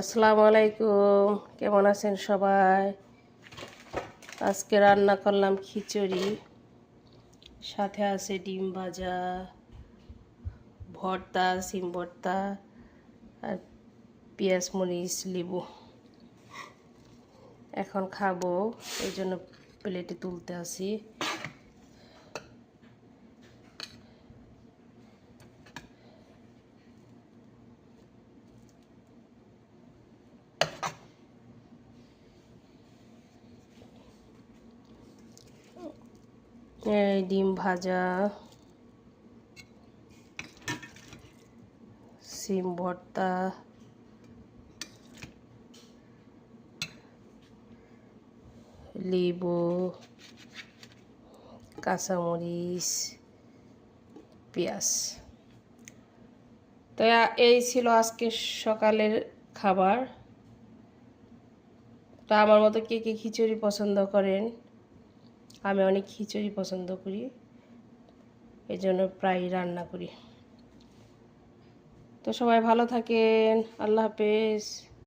আসসালামু আলাইকুম, কেমন আছেন সবাই? আজকে রান্না করলাম খিচুড়ি, সাথে আছে ডিম ভাজা, ভর্তা, সিম ভর্তা আর পেঁয়াজ মরিচ লেবু। এখন খাবো, এই জন্য প্লেটে তুলতে আসি। এই ডিম ভাজা, সিম ভর্তা, লেবু, কাঁচামরিচ, পেঁয়াজ। তো এই ছিল আজকে সকালের খাবার। তো আমার মতো কে কে খিচুড়ি পছন্দ করেন? আমি অনেক খিচুড়ি পছন্দ করি, এই জন্য প্রায় রান্না করি। তো সবাই ভালো থাকেন, আল্লাহ হাফেজ।